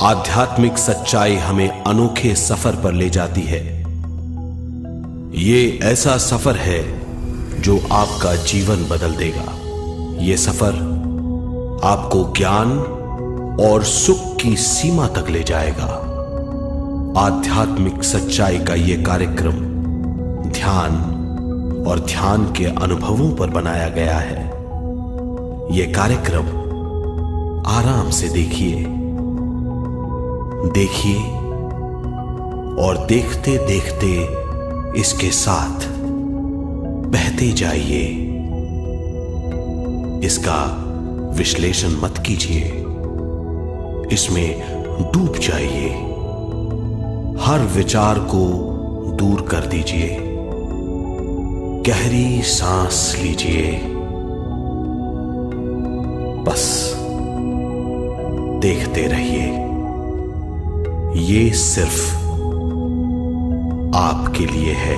आध्यात्मिक सच्चाई हमें अनोखे सफर पर ले जाती है। ये ऐसा सफर है जो आपका जीवन बदल देगा। ये सफर आपको ज्ञान और सुख की सीमा तक ले जाएगा। आध्यात्मिक सच्चाई का यह कार्यक्रम ध्यान और ध्यान के अनुभवों पर बनाया गया है। यह कार्यक्रम आराम से देखिए और देखते देखते इसके साथ बहते जाइए। इसका विश्लेषण मत कीजिए, इसमें डूब जाइए। हर विचार को दूर कर दीजिए। गहरी सांस लीजिए। बस देखते रहिए। ये सिर्फ आपके लिए है।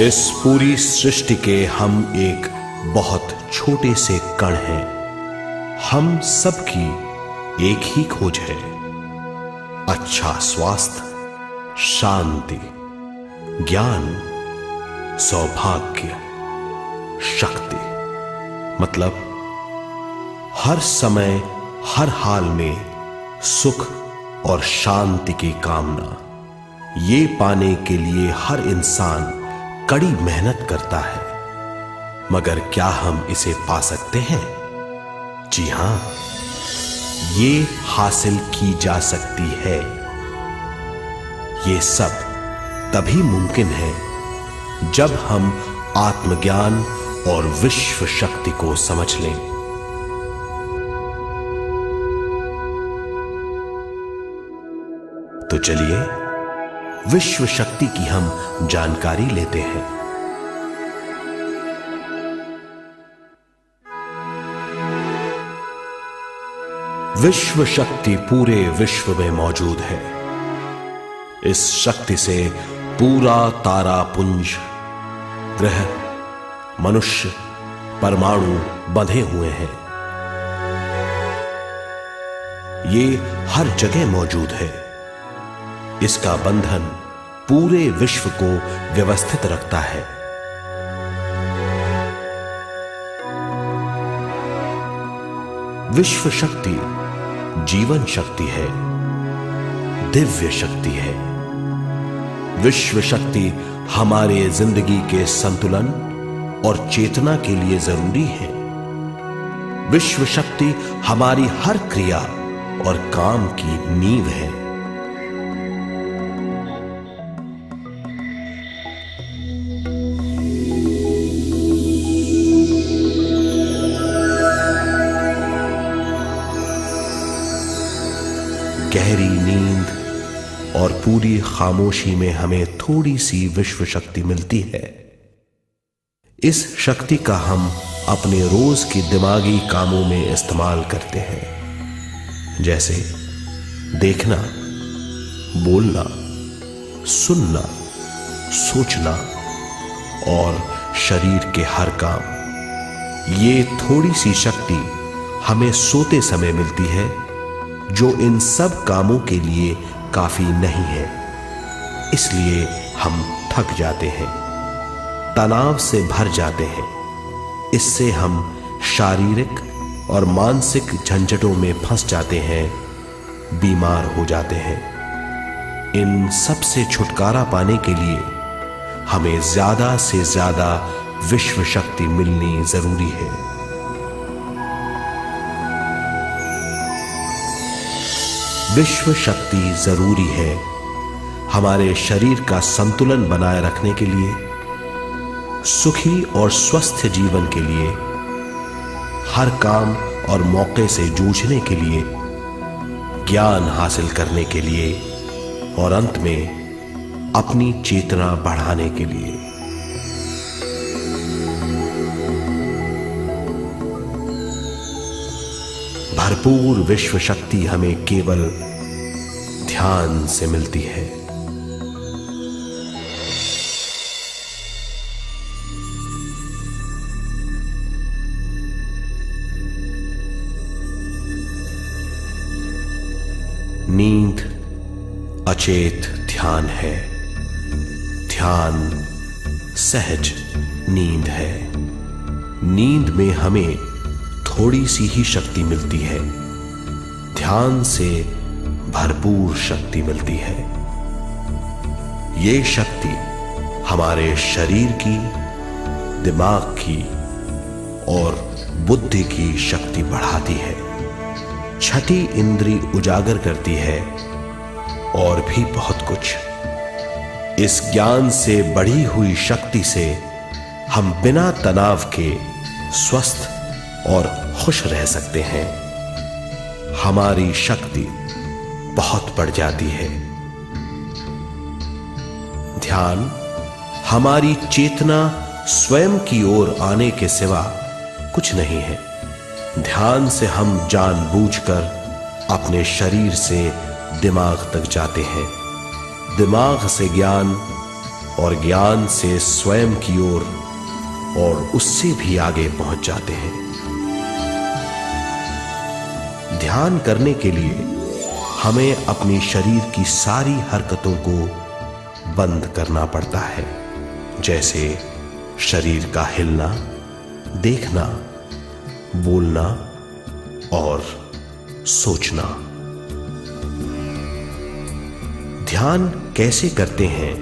इस पूरी सृष्टि के हम एक बहुत छोटे से कण हैं। हम सबकी एक ही खोज है, अच्छा स्वास्थ्य, शांति, ज्ञान, सौभाग्य, शक्ति। मतलब हर समय हर हाल में सुख और शांति की कामना। ये पाने के लिए हर इंसान कड़ी मेहनत करता है, मगर क्या हम इसे पा सकते हैं? जी हां, ये हासिल की जा सकती है। ये सब तभी मुमकिन है जब हम आत्मज्ञान और विश्व शक्ति को समझ लें। तो चलिए विश्व शक्ति की हम जानकारी लेते हैं। विश्व शक्ति पूरे विश्व में मौजूद है। इस शक्ति से पूरा तारापुंज, ग्रह, मनुष्य, परमाणु बंधे हुए हैं। ये हर जगह मौजूद है। इसका बंधन पूरे विश्व को व्यवस्थित रखता है। विश्व शक्ति जीवन शक्ति है, दिव्य शक्ति है। विश्व शक्ति हमारे जिंदगी के संतुलन और चेतना के लिए जरूरी है। विश्व शक्ति हमारी हर क्रिया और काम की नींव है। गहरी नींद और पूरी खामोशी में हमें थोड़ी सी विश्व शक्ति मिलती है। इस शक्ति का हम अपने रोज की दिमागी कामों में इस्तेमाल करते हैं, जैसे देखना, बोलना, सुनना, सोचना और शरीर के हर काम। ये थोड़ी सी शक्ति हमें सोते समय मिलती है, जो इन सब कामों के लिए काफी नहीं है। इसलिए हम थक जाते हैं, तनाव से भर जाते हैं। इससे हम शारीरिक और मानसिक झंझटों में फंस जाते हैं, बीमार हो जाते हैं। इन सब से छुटकारा पाने के लिए हमें ज्यादा से ज्यादा विश्व शक्ति मिलनी जरूरी है। विश्व शक्ति जरूरी है हमारे शरीर का संतुलन बनाए रखने के लिए, सुखी और स्वस्थ जीवन के लिए, हर काम और मौके से जूझने के लिए, ज्ञान हासिल करने के लिए और अंत में अपनी चेतना बढ़ाने के लिए। भरपूर विश्व शक्ति हमें केवल ध्यान से मिलती है। नींद अचेत ध्यान है, ध्यान सहज नींद है। नींद में हमें थोड़ी सी ही शक्ति मिलती है, ध्यान से भरपूर शक्ति मिलती है। ये शक्ति हमारे शरीर की, दिमाग की और बुद्धि की शक्ति बढ़ाती है, छठी इंद्री उजागर करती है और भी बहुत कुछ। इस ज्ञान से बढ़ी हुई शक्ति से हम बिना तनाव के स्वस्थ और खुश रह सकते हैं। हमारी शक्ति बहुत बढ़ जाती है। ध्यान हमारी चेतना स्वयं की ओर आने के सिवा कुछ नहीं है। ध्यान से हम जानबूझकर अपने शरीर से दिमाग तक जाते हैं, दिमाग से ज्ञान और ज्ञान से स्वयं की ओर और उससे भी आगे पहुंच जाते हैं। ध्यान करने के लिए हमें अपने शरीर की सारी हरकतों को बंद करना पड़ता है, जैसे शरीर का हिलना, देखना, बोलना और सोचना। ध्यान कैसे करते हैं,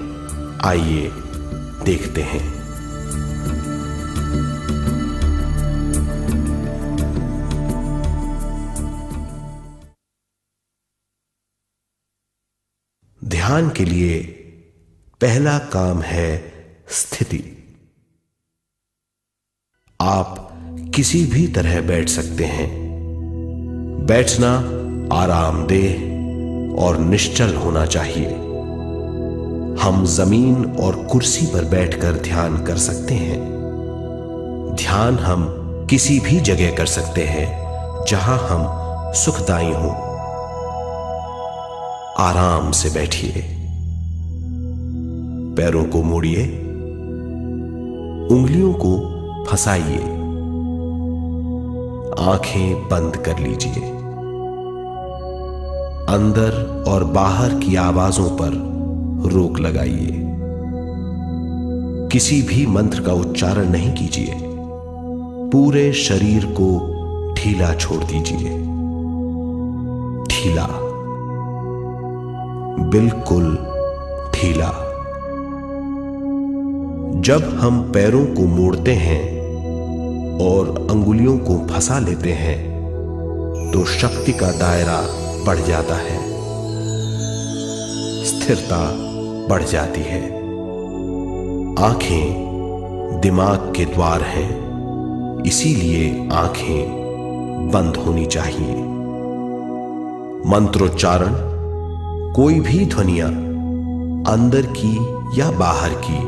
आइए देखते हैं। ध्यान के लिए पहला काम है स्थिति। आप किसी भी तरह बैठ सकते हैं। बैठना आरामदेह और निश्चल होना चाहिए। हम जमीन और कुर्सी पर बैठकर ध्यान कर सकते हैं। ध्यान हम किसी भी जगह कर सकते हैं जहां हम सुखदायी हों। आराम से बैठिए, पैरों को मोड़िए, उंगलियों को फंसाइए, आंखें बंद कर लीजिए। अंदर और बाहर की आवाजों पर रोक लगाइए। किसी भी मंत्र का उच्चारण नहीं कीजिए। पूरे शरीर को ढीला छोड़ दीजिए। ढीला, बिल्कुल ढीला। जब हम पैरों को मोड़ते हैं और अंगुलियों को फंसा लेते हैं तो शक्ति का दायरा बढ़ जाता है, स्थिरता बढ़ जाती है। आंखें दिमाग के द्वार हैं, इसीलिए आंखें बंद होनी चाहिए। मंत्रोच्चारण, कोई भी ध्वनियां अंदर की या बाहर की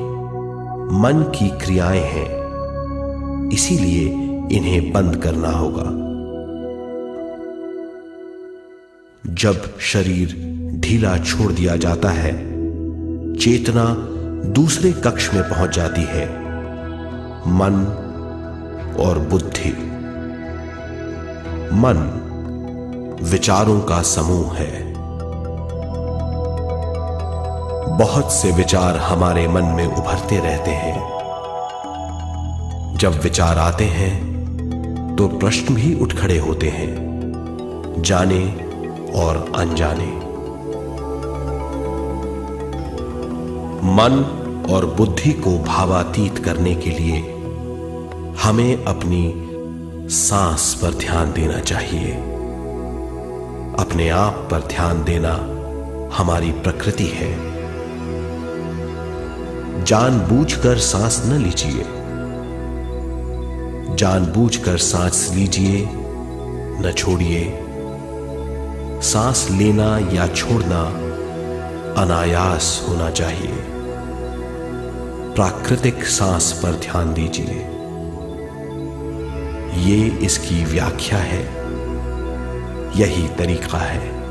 मन की क्रियाएं हैं, इसीलिए इन्हें बंद करना होगा। जब शरीर ढीला छोड़ दिया जाता है, चेतना दूसरे कक्ष में पहुंच जाती है। मन और बुद्धि। मन विचारों का समूह है। बहुत से विचार हमारे मन में उभरते रहते हैं। जब विचार आते हैं तो प्रश्न भी उठ खड़े होते हैं, जाने और अनजाने। मन और बुद्धि को भावातीत करने के लिए हमें अपनी सांस पर ध्यान देना चाहिए। अपने आप पर ध्यान देना हमारी प्रकृति है। जानबूझकर सांस न लीजिए। जानबूझकर सांस लीजिए, न छोड़िए। सांस लेना या छोड़ना अनायास होना चाहिए। प्राकृतिक सांस पर ध्यान दीजिए। ये इसकी व्याख्या है। यही तरीका है।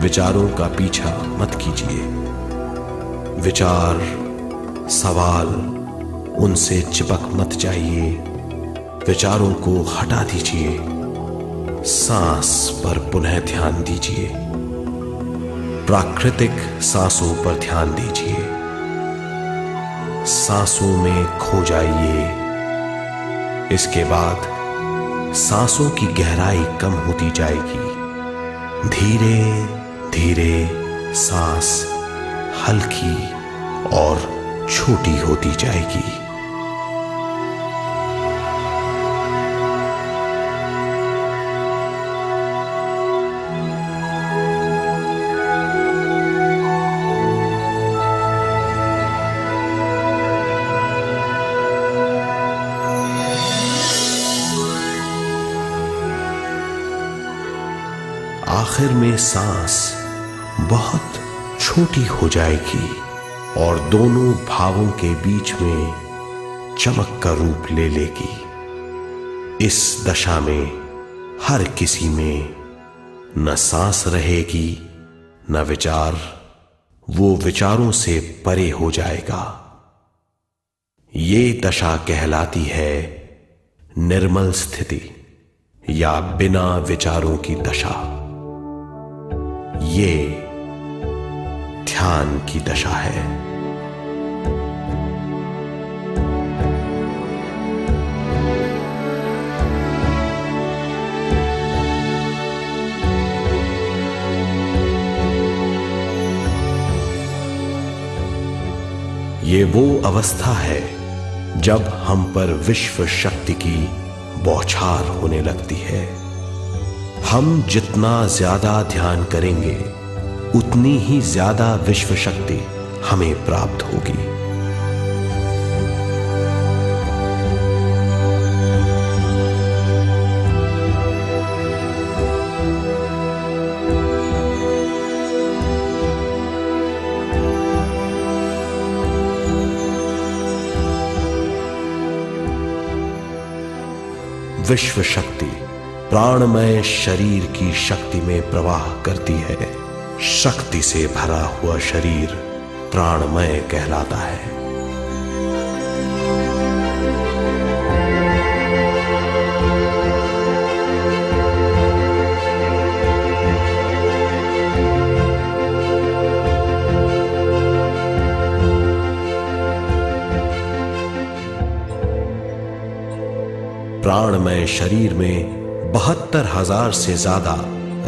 विचारों का पीछा मत कीजिए। विचार, सवाल, उनसे चिपक मत जाइए। विचारों को हटा दीजिए। सांस पर पुनः ध्यान दीजिए। प्राकृतिक सांसों पर ध्यान दीजिए। सांसों में खो जाइए। इसके बाद सांसों की गहराई कम होती जाएगी। धीरे धीरे सांस हल्की और छोटी होती जाएगी। आखिर में सांस बहुत छोटी हो जाएगी और दोनों भावों के बीच में चमक का रूप ले लेगी। इस दशा में हर किसी में न सांस रहेगी न विचार। वो विचारों से परे हो जाएगा। ये दशा कहलाती है निर्मल स्थिति या बिना विचारों की दशा। ये ध्यान की दशा है। ये वो अवस्था है जब हम पर विश्व शक्ति की बौछार होने लगती है। हम जितना ज्यादा ध्यान करेंगे उतनी ही ज्यादा विश्व शक्ति हमें प्राप्त होगी। विश्व शक्ति प्राणमय शरीर की शक्ति में प्रवाह करती है। शक्ति से भरा हुआ शरीर प्राणमय कहलाता है। प्राणमय शरीर में 72,000 से ज्यादा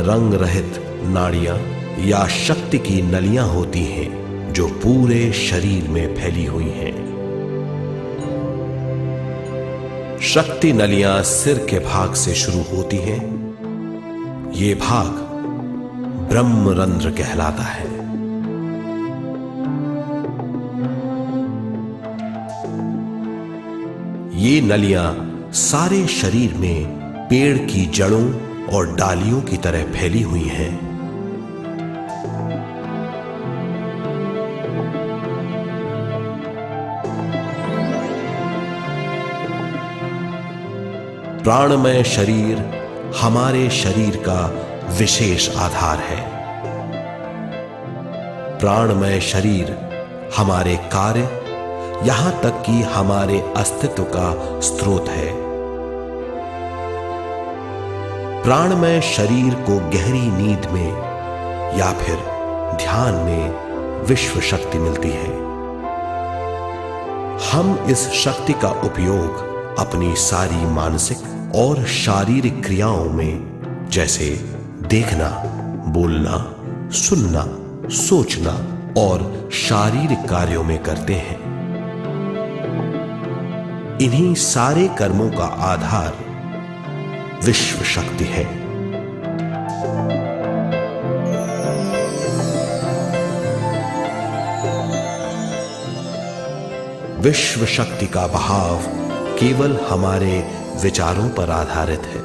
रंग रहित नाड़ियां या शक्ति की नलियां होती हैं जो पूरे शरीर में फैली हुई हैं। शक्ति नलियां सिर के भाग से शुरू होती हैं। ये भाग ब्रह्मरंध्र कहलाता है। ये नलियां सारे शरीर में पेड़ की जड़ों और डालियों की तरह फैली हुई हैं। प्राणमय शरीर हमारे शरीर का विशेष आधार है। प्राणमय शरीर हमारे कार्य, यहां तक कि हमारे अस्तित्व का स्रोत है। प्राणमय शरीर को गहरी नींद में या फिर ध्यान में विश्व शक्ति मिलती है। हम इस शक्ति का उपयोग अपनी सारी मानसिक और शारीरिक क्रियाओं में, जैसे देखना, बोलना, सुनना, सोचना और शारीरिक कार्यों में करते हैं। इन्हीं सारे कर्मों का आधार विश्व शक्ति है। विश्व शक्ति का बहाव केवल हमारे विचारों पर आधारित है।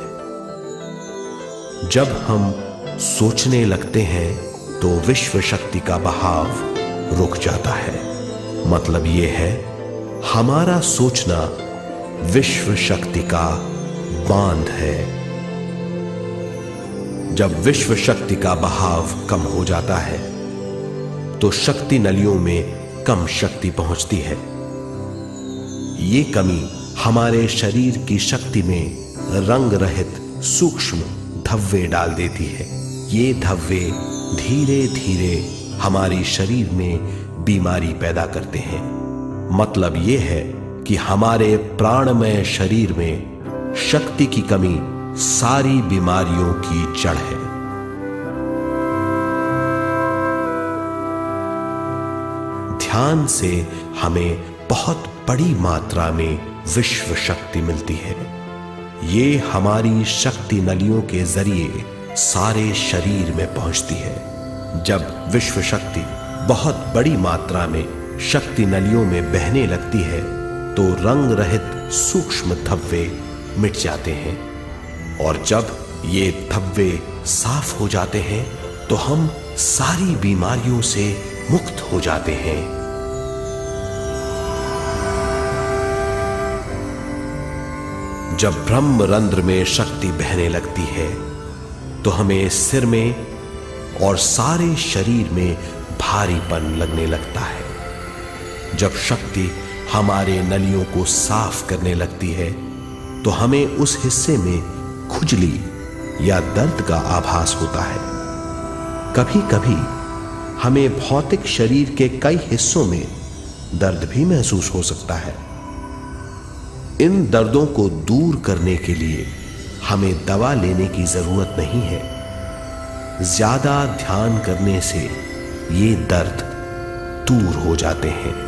जब हम सोचने लगते हैं तो विश्व शक्ति का बहाव रुक जाता है। मतलब यह है हमारा सोचना विश्व शक्ति का बांध है। जब विश्व शक्ति का बहाव कम हो जाता है तो शक्ति नलियों में कम शक्ति पहुंचती है। ये कमी हमारे शरीर की शक्ति में रंग रहित सूक्ष्म धब्बे डाल देती है। ये धब्बे धीरे धीरे हमारे शरीर में बीमारी पैदा करते हैं। मतलब यह है कि हमारे प्राणमय शरीर में शक्ति की कमी सारी बीमारियों की जड़ है। ध्यान से हमें बहुत बड़ी मात्रा में विश्व शक्ति मिलती है। ये हमारी शक्ति नलियों के जरिए सारे शरीर में पहुंचती है। जब विश्व शक्ति बहुत बड़ी मात्रा में शक्ति नलियों में बहने लगती है तो रंग रहित सूक्ष्म धब्बे मिट जाते हैं, और जब ये धब्बे साफ हो जाते हैं तो हम सारी बीमारियों से मुक्त हो जाते हैं। जब ब्रह्म रंध्र में शक्ति बहने लगती है तो हमें सिर में और सारे शरीर में भारीपन लगने लगता है। जब शक्ति हमारे नलियों को साफ करने लगती है तो हमें उस हिस्से में खुजली या दर्द का आभास होता है। कभी कभी हमें भौतिक शरीर के कई हिस्सों में दर्द भी महसूस हो सकता है। इन दर्दों को दूर करने के लिए हमें दवा लेने की जरूरत नहीं है। ज्यादा ध्यान करने से ये दर्द दूर हो जाते हैं।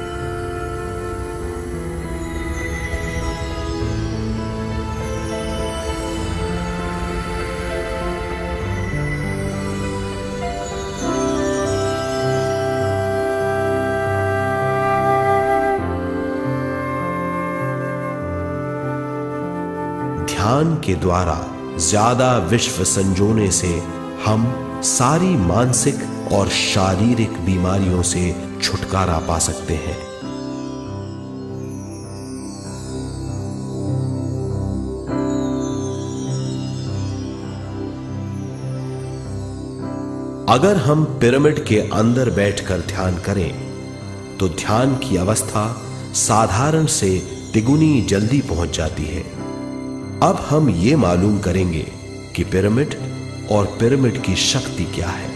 ध्यान के द्वारा ज्यादा विश्व संजोने से हम सारी मानसिक और शारीरिक बीमारियों से छुटकारा पा सकते हैं। अगर हम पिरामिड के अंदर बैठकर ध्यान करें तो ध्यान की अवस्था साधारण से तिगुनी जल्दी पहुंच जाती है। अब हम ये मालूम करेंगे कि पिरामिड और पिरामिड की शक्ति क्या है।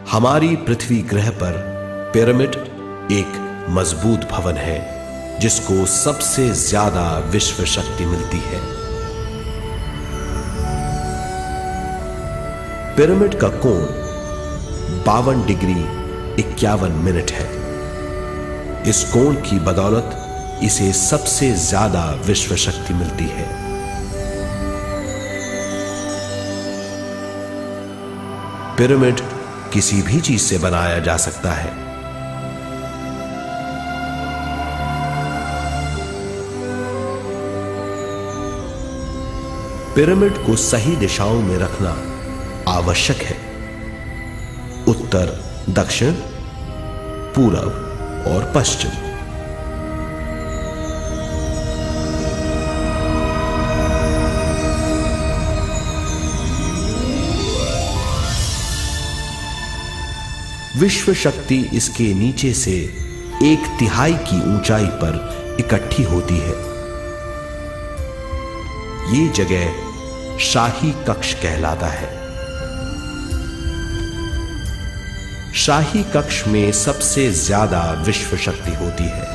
हमारी पृथ्वी ग्रह पर पिरामिड एक मजबूत भवन है जिसको सबसे ज्यादा विश्व शक्ति मिलती है। पिरामिड का कोण 52 डिग्री 51 मिनट है। इस कोण की बदौलत इसे सबसे ज्यादा विश्व शक्ति मिलती है। पिरामिड किसी भी चीज से बनाया जा सकता है। पिरामिड को सही दिशाओं में रखना आवश्यक है। उत्तर, दक्षिण, पूरब और पश्चिम। विश्व शक्ति इसके नीचे से 1/3 की ऊंचाई पर इकट्ठी होती है। ये जगह शाही कक्ष कहलाता है। शाही कक्ष में सबसे ज्यादा विश्व शक्ति होती है।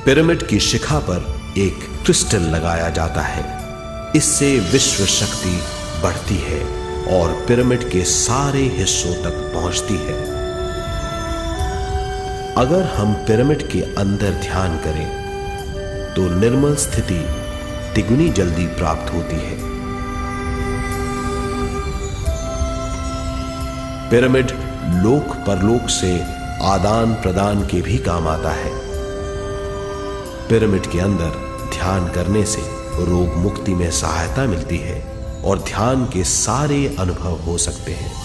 पिरामिड की शिखा पर एक क्रिस्टल लगाया जाता है। इससे विश्व शक्ति बढ़ती है और पिरामिड के सारे हिस्सों तक पहुंचती है। अगर हम पिरामिड के अंदर ध्यान करें तो निर्मल स्थिति तिगुनी जल्दी प्राप्त होती है। पिरामिड लोक परलोक से आदान प्रदान के भी काम आता है। पिरामिड के अंदर ध्यान करने से रोग मुक्ति में सहायता मिलती है और ध्यान के सारे अनुभव हो सकते हैं।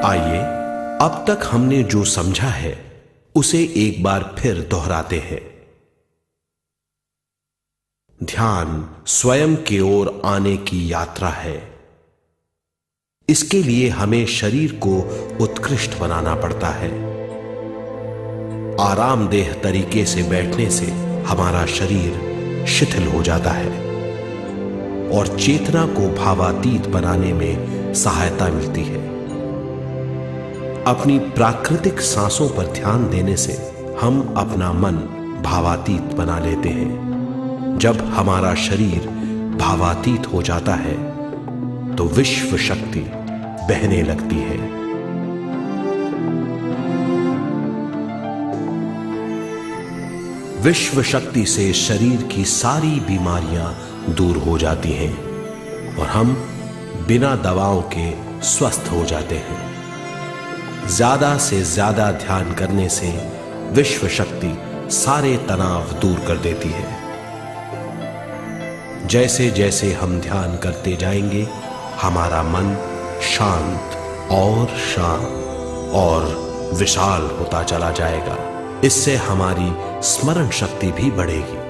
आइए अब तक हमने जो समझा है उसे एक बार फिर दोहराते हैं। ध्यान स्वयं की ओर आने की यात्रा है। इसके लिए हमें शरीर को उत्कृष्ट बनाना पड़ता है। आरामदेह तरीके से बैठने से हमारा शरीर शिथिल हो जाता है और चेतना को भावातीत बनाने में सहायता मिलती है। अपनी प्राकृतिक सांसों पर ध्यान देने से हम अपना मन भावातीत बना लेते हैं। जब हमारा शरीर भावातीत हो जाता है तो विश्व शक्ति बहने लगती है। विश्व शक्ति से शरीर की सारी बीमारियां दूर हो जाती हैं और हम बिना दवाओं के स्वस्थ हो जाते हैं। ज्यादा से ज्यादा ध्यान करने से विश्व शक्ति सारे तनाव दूर कर देती है। जैसे जैसे हम ध्यान करते जाएंगे हमारा मन शांत और विशाल होता चला जाएगा। इससे हमारी स्मरण शक्ति भी बढ़ेगी।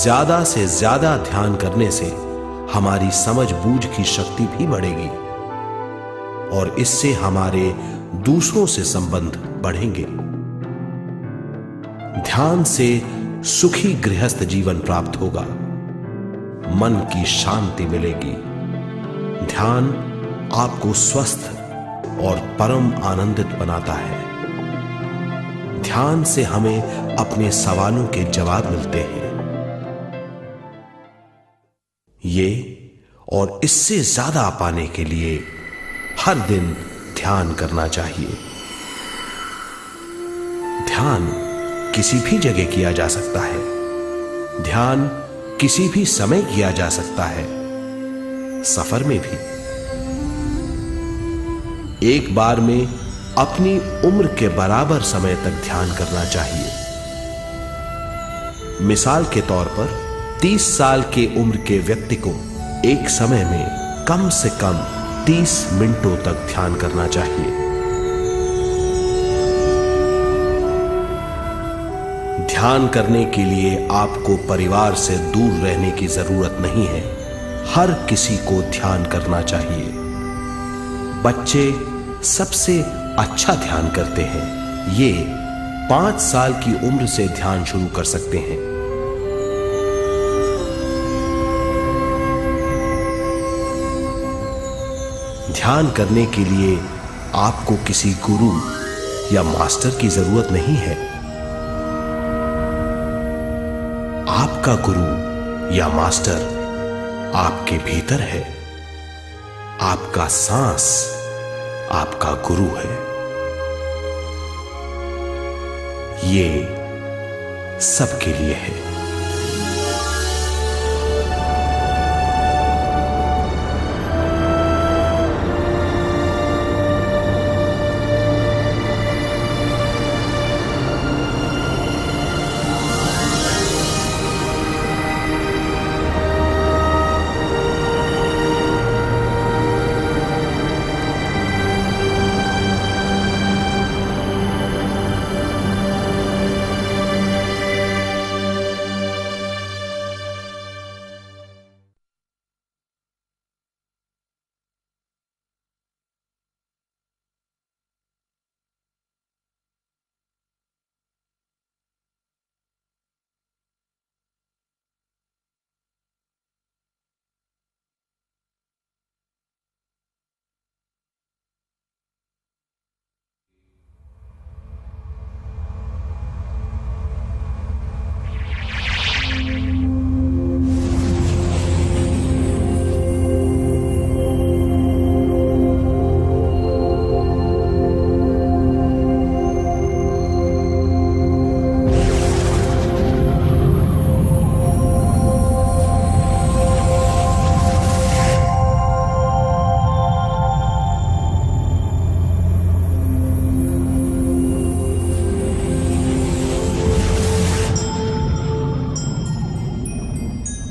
ज्यादा से ज्यादा ध्यान करने से हमारी समझ बूझ की शक्ति भी बढ़ेगी और इससे हमारे दूसरों से संबंध बढ़ेंगे। ध्यान से सुखी गृहस्थ जीवन प्राप्त होगा, मन की शांति मिलेगी। ध्यान आपको स्वस्थ और परम आनंदित बनाता है। ध्यान से हमें अपने सवालों के जवाब मिलते हैं। ये और इससे ज्यादा पाने के लिए हर दिन ध्यान करना चाहिए। ध्यान किसी भी जगह किया जा सकता है। ध्यान किसी भी समय किया जा सकता है, सफर में भी। एक बार में अपनी उम्र के बराबर समय तक ध्यान करना चाहिए। मिसाल के तौर पर 30 साल के उम्र के व्यक्ति को एक समय में कम से कम 30 मिनटों तक ध्यान करना चाहिए। ध्यान करने के लिए आपको परिवार से दूर रहने की जरूरत नहीं है। हर किसी को ध्यान करना चाहिए। बच्चे सबसे अच्छा ध्यान करते हैं। ये 5 साल की उम्र से ध्यान शुरू कर सकते हैं। ध्यान करने के लिए आपको किसी गुरु या मास्टर की जरूरत नहीं है। आपका गुरु या मास्टर आपके भीतर है। आपका सांस आपका गुरु है। ये सबके लिए है।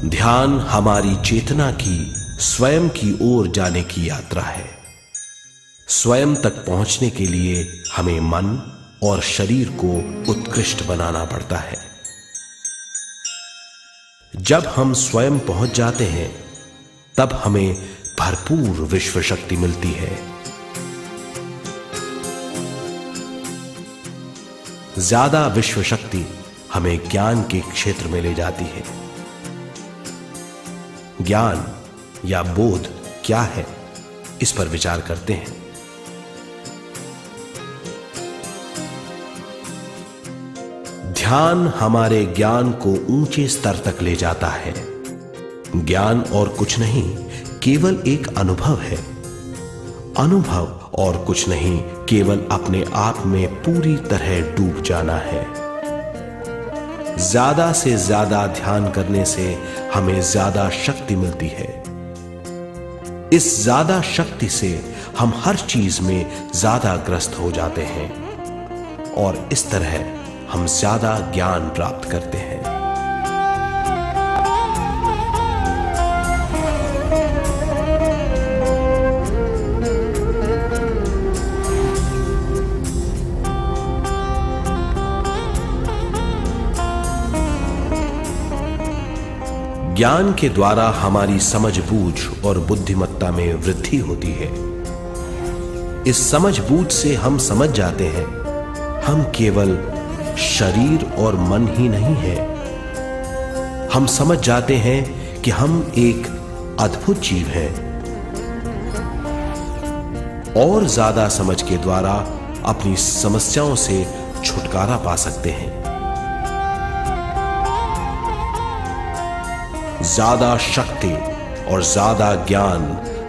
ध्यान हमारी चेतना की स्वयं की ओर जाने की यात्रा है। स्वयं तक पहुंचने के लिए हमें मन और शरीर को उत्कृष्ट बनाना पड़ता है। जब हम स्वयं पहुंच जाते हैं तब हमें भरपूर विश्व शक्ति मिलती है। ज्यादा विश्व शक्ति हमें ज्ञान के क्षेत्र में ले जाती है। ज्ञान या बोध क्या है, इस पर विचार करते हैं। ध्यान हमारे ज्ञान को ऊंचे स्तर तक ले जाता है। ज्ञान और कुछ नहीं, केवल एक अनुभव है। अनुभव और कुछ नहीं, केवल अपने आप में पूरी तरह डूब जाना है। ज्यादा से ज्यादा ध्यान करने से हमें ज्यादा शक्ति मिलती है। इस ज्यादा शक्ति से हम हर चीज में ज्यादा ग्रस्त हो जाते हैं और इस तरह हम ज्यादा ज्ञान प्राप्त करते हैं। ज्ञान के द्वारा हमारी समझबूझ और बुद्धिमत्ता में वृद्धि होती है। इस समझबूझ से हम समझ जाते हैं हम केवल शरीर और मन ही नहीं है। हम समझ जाते हैं कि हम एक अद्भुत जीव हैं। और ज्यादा समझ के द्वारा अपनी समस्याओं से छुटकारा पा सकते हैं। ज्यादा शक्ति और ज्यादा ज्ञान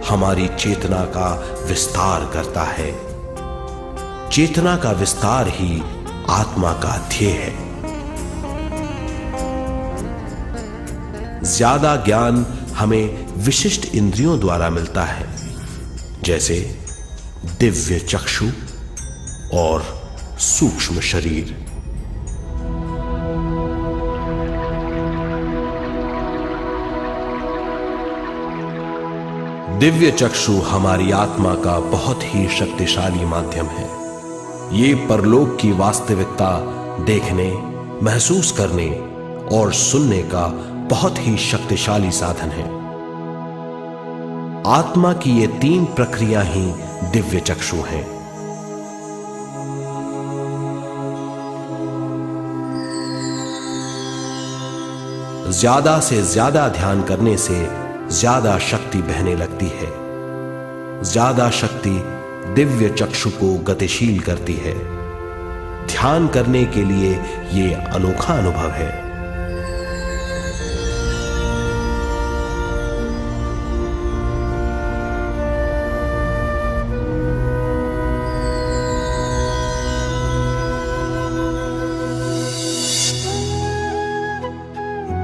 हमारी चेतना का विस्तार करता है। चेतना का विस्तार ही आत्मा का ध्येय है। ज्यादा ज्ञान हमें विशिष्ट इंद्रियों द्वारा मिलता है, जैसे दिव्य चक्षु और सूक्ष्म शरीर। दिव्य चक्षु हमारी आत्मा का बहुत ही शक्तिशाली माध्यम है। ये परलोक की वास्तविकता देखने, महसूस करने और सुनने का बहुत ही शक्तिशाली साधन है। आत्मा की ये तीन प्रक्रिया ही दिव्य चक्षु हैं। ज्यादा से ज्यादा ध्यान करने से ज्यादा शक्ति बहने लगती है। ज्यादा शक्ति दिव्य चक्षु को गतिशील करती है। ध्यान करने के लिए यह अनोखा अनुभव है।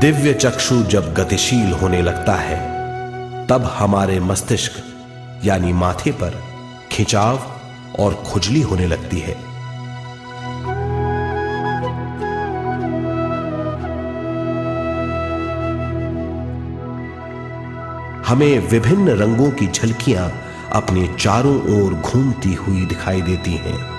दिव्य चक्षु जब गतिशील होने लगता है तब हमारे मस्तिष्क यानी माथे पर खिंचाव और खुजली होने लगती है। हमें विभिन्न रंगों की झलकियां अपने चारों ओर घूमती हुई दिखाई देती हैं।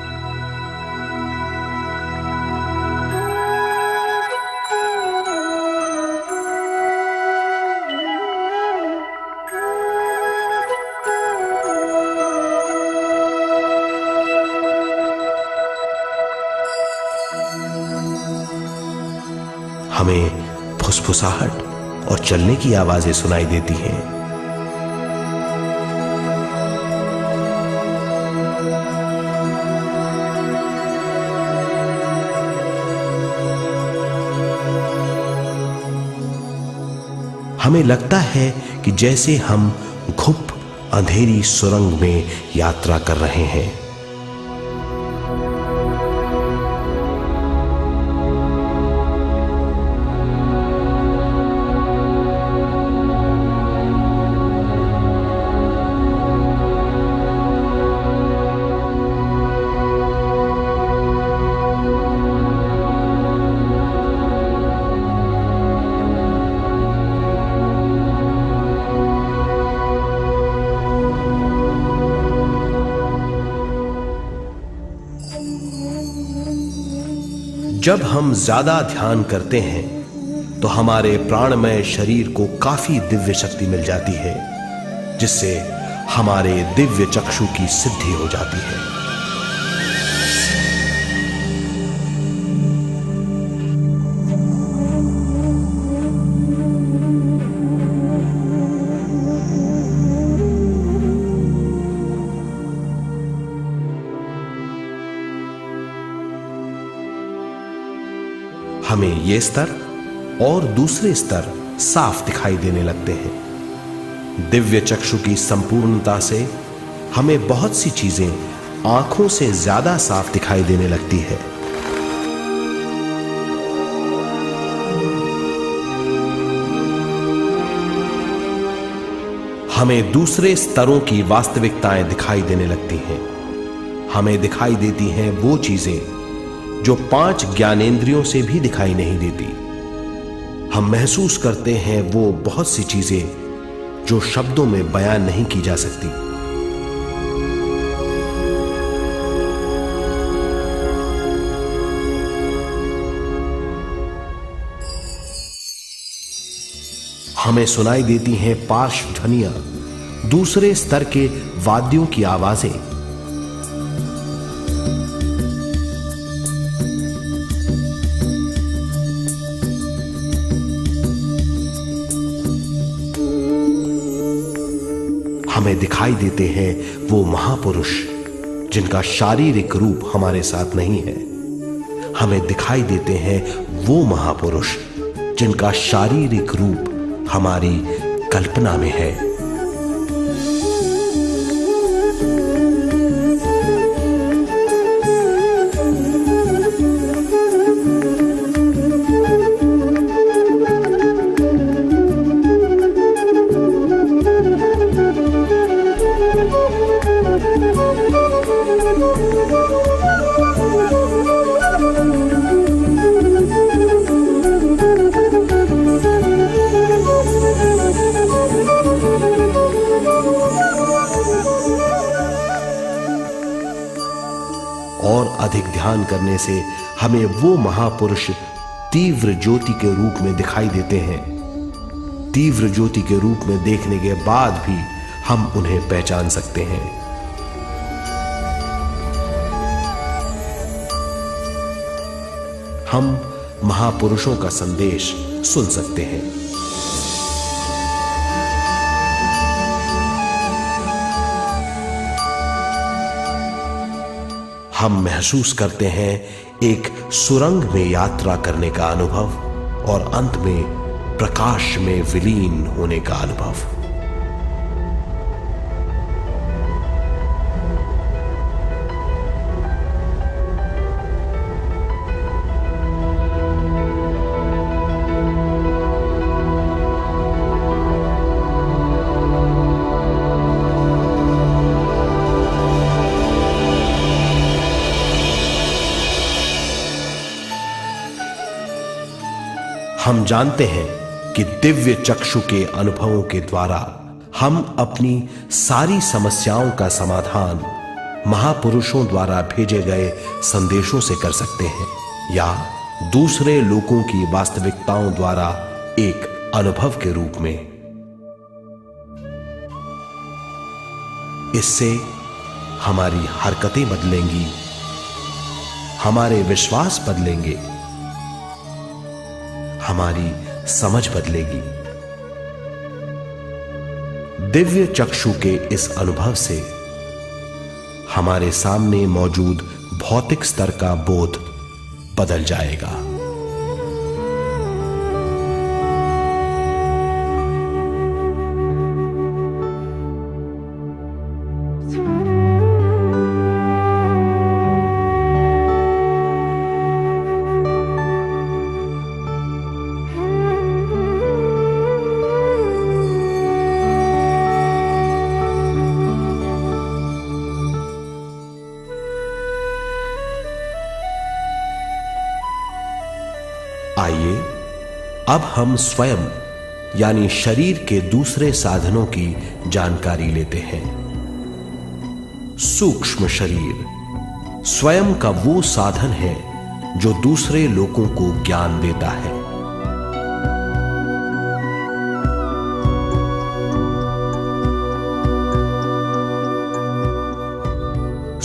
हमें फुसफुसाहट और चलने की आवाजें सुनाई देती हैं। हमें लगता है कि जैसे हम घुप अंधेरी सुरंग में यात्रा कर रहे हैं। जब हम ज्यादा ध्यान करते हैं तो हमारे प्राणमय शरीर को काफी दिव्य शक्ति मिल जाती है, जिससे हमारे दिव्य चक्षु की सिद्धि हो जाती है। हमें ये स्तर और दूसरे स्तर साफ दिखाई देने लगते हैं। दिव्य चक्षु की संपूर्णता से हमें बहुत सी चीजें आंखों से ज्यादा साफ दिखाई देने लगती है। हमें दूसरे स्तरों की वास्तविकताएं दिखाई देने लगती हैं। हमें दिखाई देती हैं वो चीजें जो 5 ज्ञानेंद्रियों से भी दिखाई नहीं देती। हम महसूस करते हैं वो बहुत सी चीजें जो शब्दों में बयान नहीं की जा सकती। हमें सुनाई देती हैं पार्श्व ध्वनियां, दूसरे स्तर के वाद्यों की आवाजें। हमें दिखाई देते हैं वो महापुरुष जिनका शारीरिक रूप हमारे साथ नहीं है। हमें दिखाई देते हैं वो महापुरुष जिनका शारीरिक रूप हमारी कल्पना में है। और अधिक ध्यान करने से हमें वो महापुरुष तीव्र ज्योति के रूप में दिखाई देते हैं। तीव्र ज्योति के रूप में देखने के बाद भी हम उन्हें पहचान सकते हैं। हम महापुरुषों का संदेश सुन सकते हैं। हम महसूस करते हैं एक सुरंग में यात्रा करने का अनुभव और अंत में प्रकाश में विलीन होने का अनुभव। हम जानते हैं कि दिव्य चक्षु के अनुभवों के द्वारा हम अपनी सारी समस्याओं का समाधान महापुरुषों द्वारा भेजे गए संदेशों से कर सकते हैं या दूसरे लोगों की वास्तविकताओं द्वारा एक अनुभव के रूप में। इससे हमारी हरकतें बदलेंगी, हमारे विश्वास बदलेंगे, हमारी समझ बदलेगी। दिव्य चक्षु के इस अनुभव से हमारे सामने मौजूद भौतिक स्तर का बोध बदल जाएगा। आइए अब हम स्वयं यानी शरीर के दूसरे साधनों की जानकारी लेते हैं। सूक्ष्म शरीर स्वयं का वो साधन है जो दूसरे लोगों को ज्ञान देता है।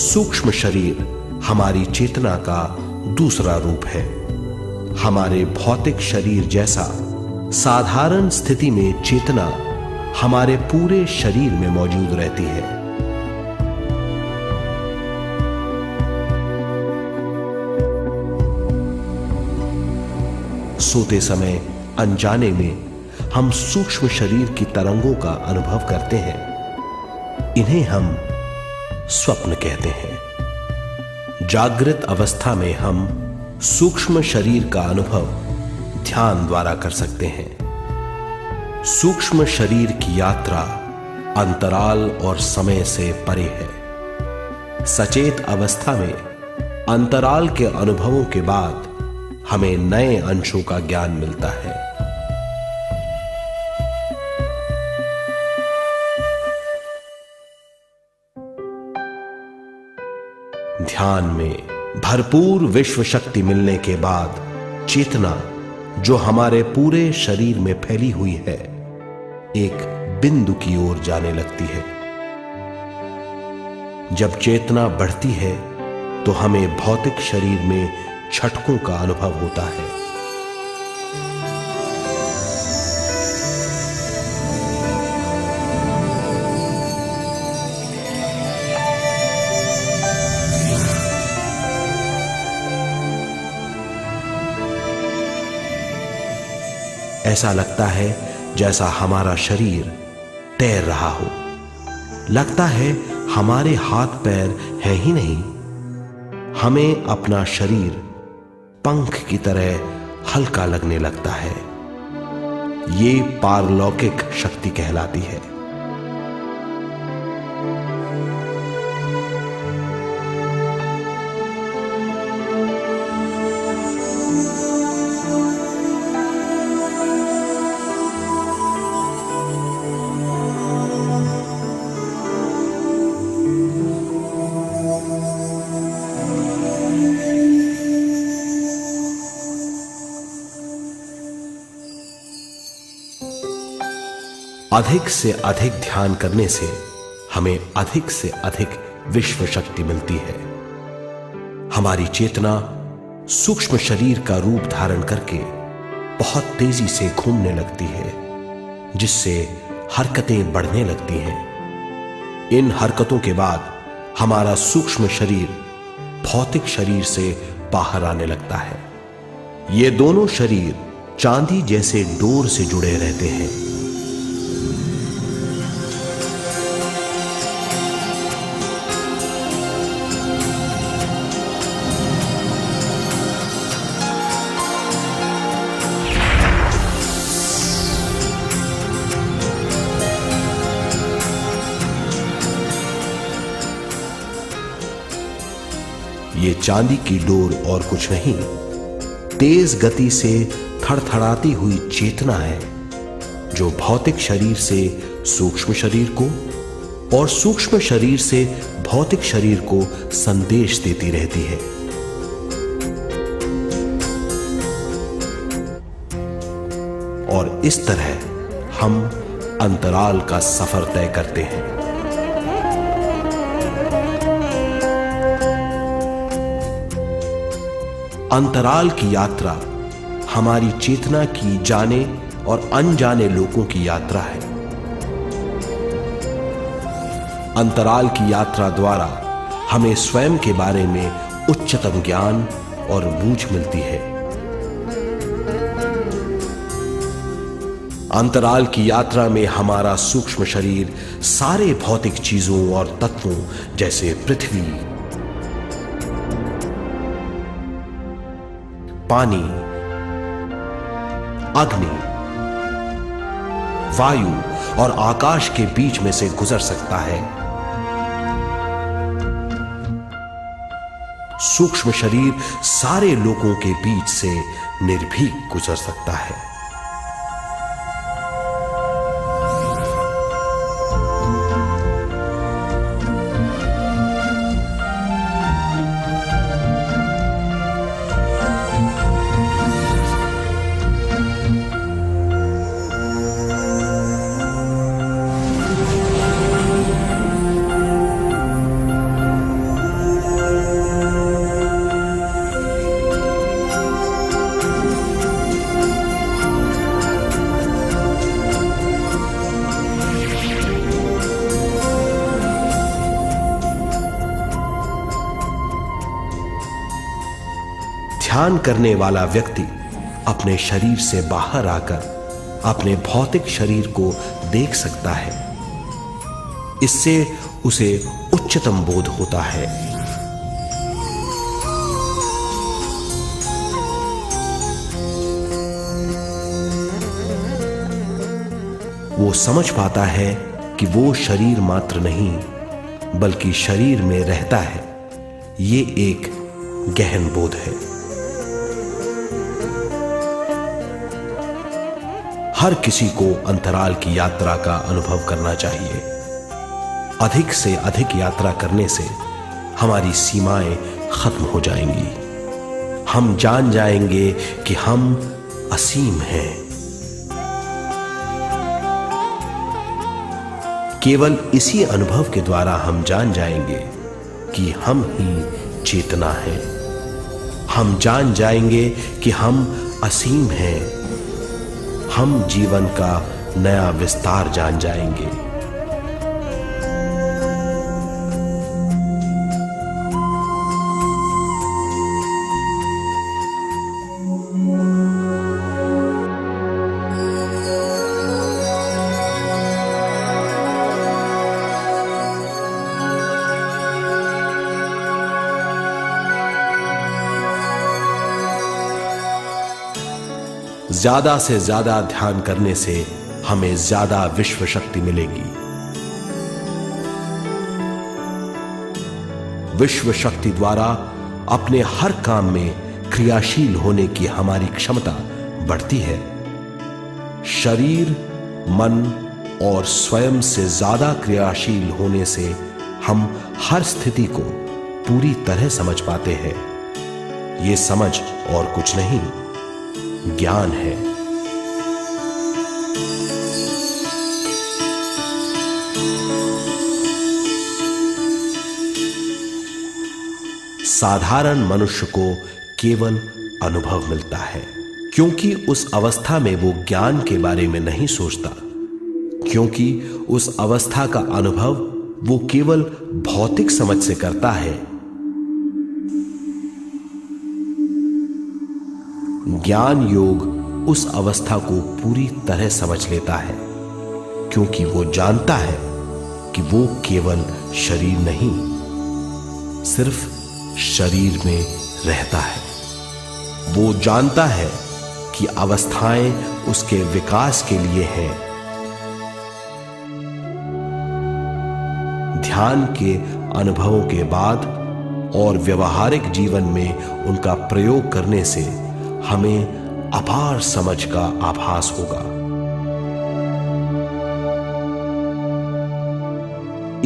सूक्ष्म शरीर हमारी चेतना का दूसरा रूप है। हमारे भौतिक शरीर जैसा साधारण स्थिति में चेतना हमारे पूरे शरीर में मौजूद रहती है। सोते समय अनजाने में हम सूक्ष्म शरीर की तरंगों का अनुभव करते हैं। इन्हें हम स्वप्न कहते हैं। जागृत अवस्था में हम सूक्ष्म शरीर का अनुभव ध्यान द्वारा कर सकते हैं। सूक्ष्म शरीर की यात्रा अंतराल और समय से परे है। सचेत अवस्था में अंतराल के अनुभवों के बाद हमें नए अंशों का ज्ञान मिलता है। ध्यान में भरपूर विश्व शक्ति मिलने के बाद चेतना जो हमारे पूरे शरीर में फैली हुई है एक बिंदु की ओर जाने लगती है। जब चेतना बढ़ती है तो हमें भौतिक शरीर में झटकों का अनुभव होता है। ऐसा लगता है जैसा हमारा शरीर तैर रहा हो। लगता है हमारे हाथ पैर हैं ही नहीं। हमें अपना शरीर पंख की तरह हल्का लगने लगता है। ये पारलौकिक शक्ति कहलाती है। अधिक से अधिक ध्यान करने से हमें अधिक से अधिक विश्व शक्ति मिलती है। हमारी चेतना सूक्ष्म शरीर का रूप धारण करके बहुत तेजी से घूमने लगती है, जिससे हरकतें बढ़ने लगती हैं। इन हरकतों के बाद हमारा सूक्ष्म शरीर भौतिक शरीर से बाहर आने लगता है। ये दोनों शरीर चांदी जैसे डोर से जुड़े रहते हैं। ये चांदी की डोर और कुछ नहीं, तेज गति से थड़थड़ाती हुई चेतना है जो भौतिक शरीर से सूक्ष्म शरीर को और सूक्ष्म शरीर से भौतिक शरीर को संदेश देती रहती है। और इस तरह हम अंतराल का सफर तय करते हैं। अंतराल की यात्रा हमारी चेतना की जाने और अनजाने लोगों की यात्रा है। अंतराल की यात्रा द्वारा हमें स्वयं के बारे में उच्चतम ज्ञान और बूझ मिलती है। अंतराल की यात्रा में हमारा सूक्ष्म शरीर सारे भौतिक चीजों और तत्वों जैसे पृथ्वी, पानी, अग्नि, वायु और आकाश के बीच में से गुजर सकता है। सूक्ष्म शरीर सारे लोगों के बीच से निर्भीक गुजर सकता है। ध्यान करने वाला व्यक्ति अपने शरीर से बाहर आकर अपने भौतिक शरीर को देख सकता है। इससे उसे उच्चतम बोध होता है। वो समझ पाता है कि वो शरीर मात्र नहीं बल्कि शरीर में रहता है। ये एक गहन बोध है। हर किसी को अंतराल की यात्रा का अनुभव करना चाहिए। अधिक से अधिक यात्रा करने से हमारी सीमाएं खत्म हो जाएंगी। हम जान जाएंगे कि हम असीम हैं। केवल इसी अनुभव के द्वारा हम जान जाएंगे कि हम ही चेतना हैं। हम जान जाएंगे कि हम असीम हैं। हम जीवन का नया विस्तार जान जाएंगे। ज्यादा से ज्यादा ध्यान करने से हमें ज्यादा विश्व शक्ति मिलेगी। विश्व शक्ति द्वारा अपने हर काम में क्रियाशील होने की हमारी क्षमता बढ़ती है। शरीर, मन और स्वयं से ज्यादा क्रियाशील होने से हम हर स्थिति को पूरी तरह समझ पाते हैं। ये समझ और कुछ नहीं, ज्ञान है। साधारण मनुष्य को केवल अनुभव मिलता है, क्योंकि उस अवस्था में वो ज्ञान के बारे में नहीं सोचता, क्योंकि उस अवस्था का अनुभव वो केवल भौतिक समझ से करता है। ज्ञान योग उस अवस्था को पूरी तरह समझ लेता है, क्योंकि वो जानता है कि वो केवल शरीर नहीं, सिर्फ शरीर में रहता है। वो जानता है कि अवस्थाएं उसके विकास के लिए हैं। ध्यान के अनुभवों के बाद और व्यवहारिक जीवन में उनका प्रयोग करने से हमें अपार समझ का आभास होगा।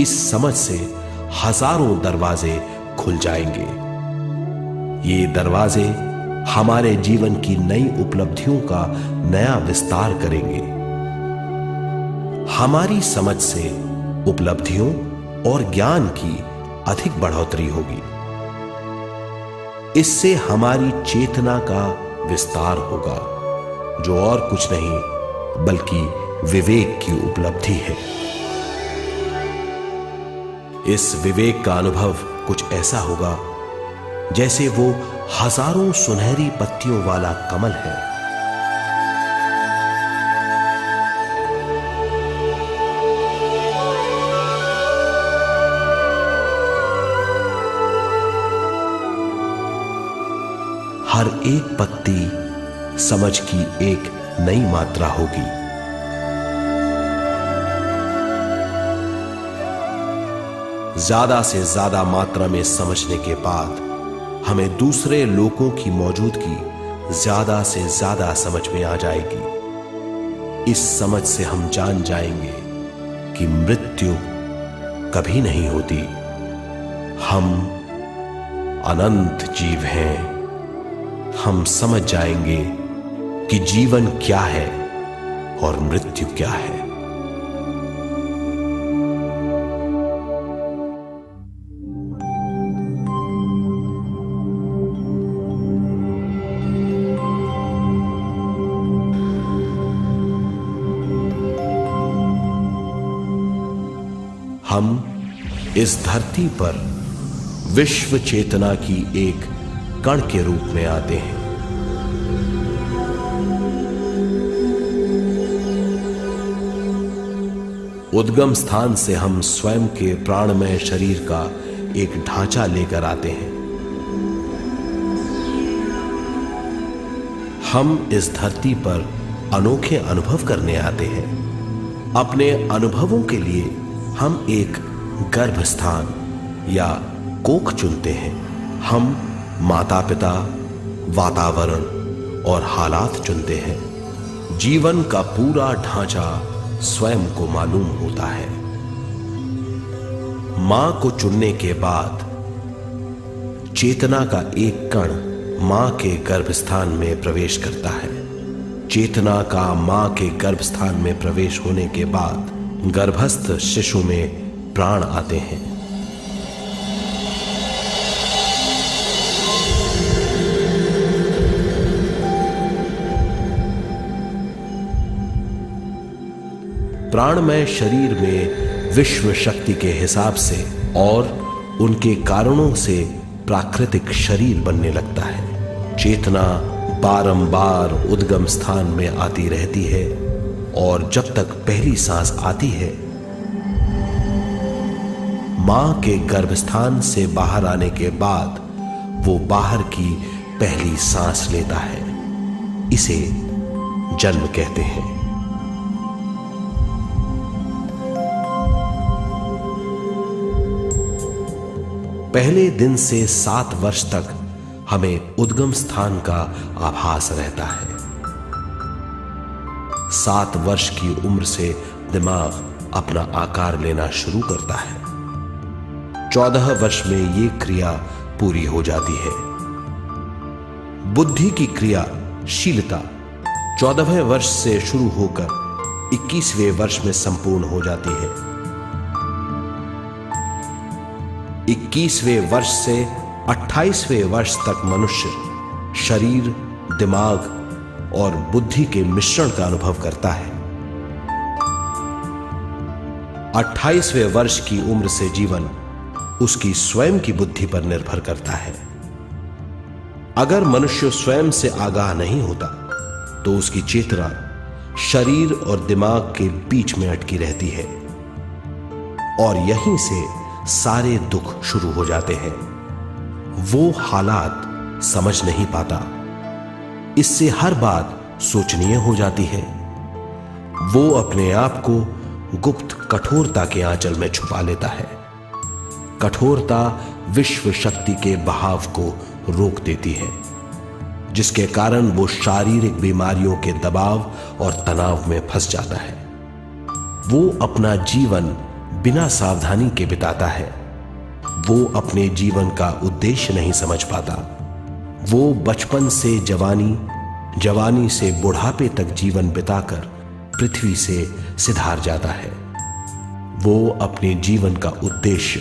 इस समझ से हजारों दरवाजे खुल जाएंगे। ये दरवाजे हमारे जीवन की नई उपलब्धियों का नया विस्तार करेंगे। हमारी समझ से उपलब्धियों और ज्ञान की अधिक बढ़ोतरी होगी। इससे हमारी चेतना का विस्तार होगा, जो और कुछ नहीं बल्कि विवेक की उपलब्धि है। इस विवेक का अनुभव कुछ ऐसा होगा जैसे वो हजारों सुनहरी पत्तियों वाला कमल है। हर एक पत्ती समझ की एक नई मात्रा होगी। ज्यादा से ज्यादा मात्रा में समझने के बाद हमें दूसरे लोगों की मौजूदगी ज्यादा से ज्यादा समझ में आ जाएगी। इस समझ से हम जान जाएंगे कि मृत्यु कभी नहीं होती। हम अनंत जीव हैं। हम समझ जाएंगे कि जीवन क्या है और मृत्यु क्या है। हम इस धरती पर विश्व चेतना की एक कण के रूप में आते हैं। उद्गम स्थान से हम स्वयं के प्राणमय शरीर का एक ढांचा लेकर आते हैं। हम इस धरती पर अनोखे अनुभव करने आते हैं। अपने अनुभवों के लिए हम एक गर्भ स्थान या कोख चुनते हैं। हम माता पिता, वातावरण और हालात चुनते हैं। जीवन का पूरा ढांचा स्वयं को मालूम होता है। मां को चुनने के बाद चेतना का एक कण मां के गर्भस्थान में प्रवेश करता है। चेतना का मां के गर्भस्थान में प्रवेश होने के बाद गर्भस्थ शिशु में प्राण आते हैं। प्राणमय शरीर में विश्व शक्ति के हिसाब से और उनके कारणों से प्राकृतिक शरीर बनने लगता है। चेतना बारंबार उद्गम स्थान में आती रहती है और जब तक पहली सांस आती है, मां के गर्भस्थान से बाहर आने के बाद वो बाहर की पहली सांस लेता है। इसे जन्म कहते हैं। पहले दिन से 7 वर्ष तक हमें उद्गम स्थान का आभास रहता है। 7 वर्ष की उम्र से दिमाग अपना आकार लेना शुरू करता है। 14 वर्ष में ये क्रिया पूरी हो जाती है। बुद्धि की क्रियाशीलता 14वें वर्ष से शुरू होकर 21वें वर्ष में संपूर्ण हो जाती है। 21वें वर्ष से 28वें वर्ष तक मनुष्य शरीर, दिमाग और बुद्धि के मिश्रण का अनुभव करता है। 28वें वर्ष की उम्र से जीवन उसकी स्वयं की बुद्धि पर निर्भर करता है। अगर मनुष्य स्वयं से आगाह नहीं होता तो उसकी चेतना शरीर और दिमाग के बीच में अटकी रहती है और यहीं से सारे दुख शुरू हो जाते हैं। वो हालात समझ नहीं पाता। इससे हर बात सोचनीय हो जाती है। वो अपने आप को गुप्त कठोरता के आंचल में छुपा लेता है। कठोरता विश्व शक्ति के बहाव को रोक देती है। जिसके कारण वो शारीरिक बीमारियों के दबाव और तनाव में फंस जाता है। वो अपना जीवन बिना सावधानी के बिताता है। वो अपने जीवन का उद्देश्य नहीं समझ पाता। वो बचपन से जवानी, जवानी से बुढ़ापे तक जीवन बिताकर पृथ्वी से सिधार जाता है। वो अपने जीवन का उद्देश्य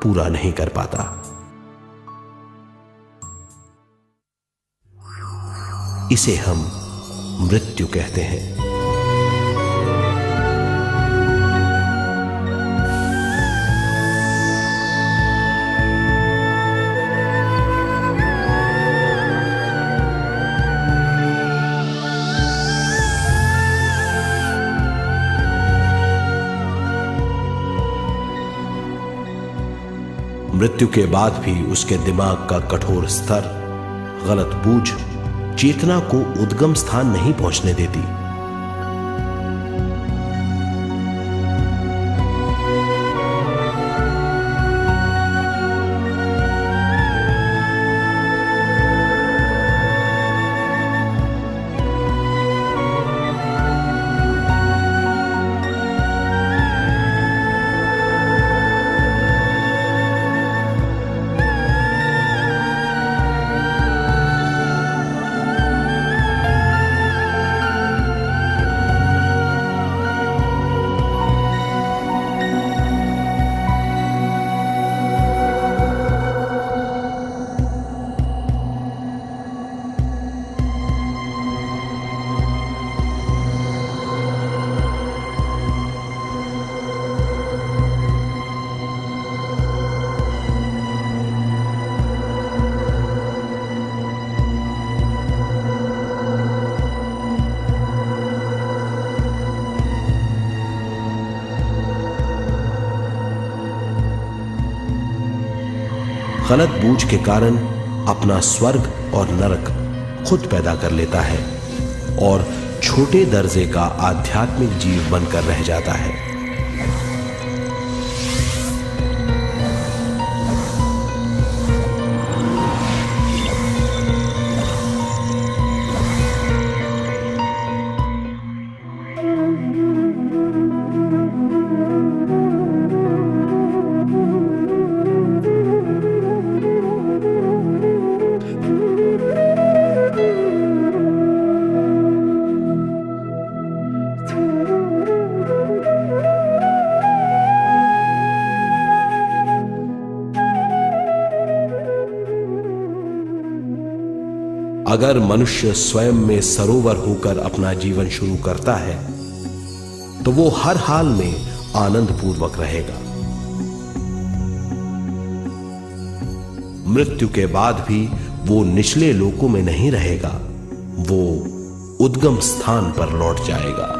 पूरा नहीं कर पाता। इसे हम मृत्यु कहते हैं। मृत्यु के बाद भी उसके दिमाग का कठोर स्तर, गलत बूझ चेतना को उद्गम स्थान नहीं पहुंचने देती। गलत बूझ के कारण अपना स्वर्ग और नरक खुद पैदा कर लेता है और छोटे दर्जे का आध्यात्मिक जीव बनकर रह जाता है। अगर मनुष्य स्वयं में सरोवर होकर अपना जीवन शुरू करता है तो वो हर हाल में आनंद पूर्वक रहेगा। मृत्यु के बाद भी वो निचले लोकों में नहीं रहेगा, वो उद्गम स्थान पर लौट जाएगा।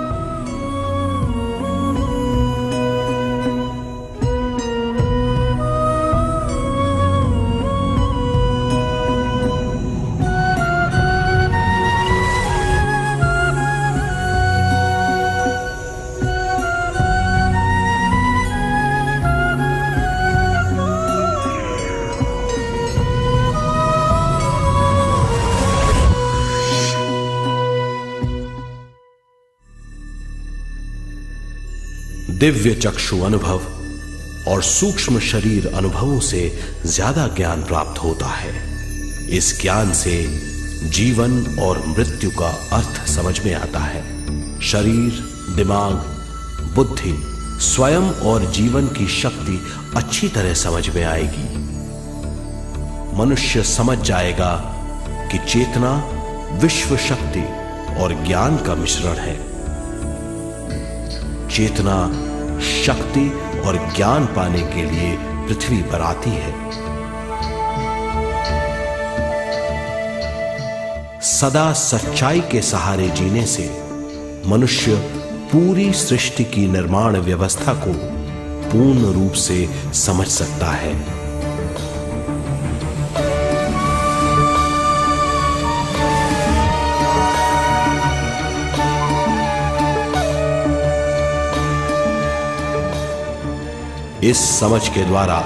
दिव्य चक्षु अनुभव और सूक्ष्म शरीर अनुभवों से ज्यादा ज्ञान प्राप्त होता है। इस ज्ञान से जीवन और मृत्यु का अर्थ समझ में आता है। शरीर, दिमाग, बुद्धि, स्वयं और जीवन की शक्ति अच्छी तरह समझ में आएगी। मनुष्य समझ जाएगा कि चेतना विश्व शक्ति और ज्ञान का मिश्रण है। चेतना शक्ति और ज्ञान पाने के लिए पृथ्वी पर आती है। सदा सच्चाई के सहारे जीने से मनुष्य पूरी सृष्टि की निर्माण व्यवस्था को पूर्ण रूप से समझ सकता है। इस समझ के द्वारा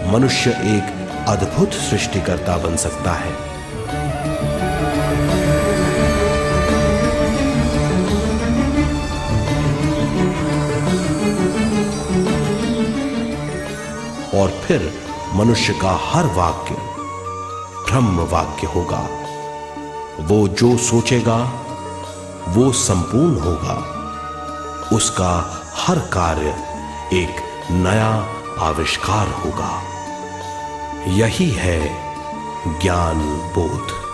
मनुष्य एक अद्भुत सृष्टिकर्ता बन सकता है। फिर मनुष्य का हर वाक्य ब्रह्म वाक्य होगा। वो जो सोचेगा वो संपूर्ण होगा। उसका हर कार्य एक नया आविष्कार होगा। यही है ज्ञान बोध।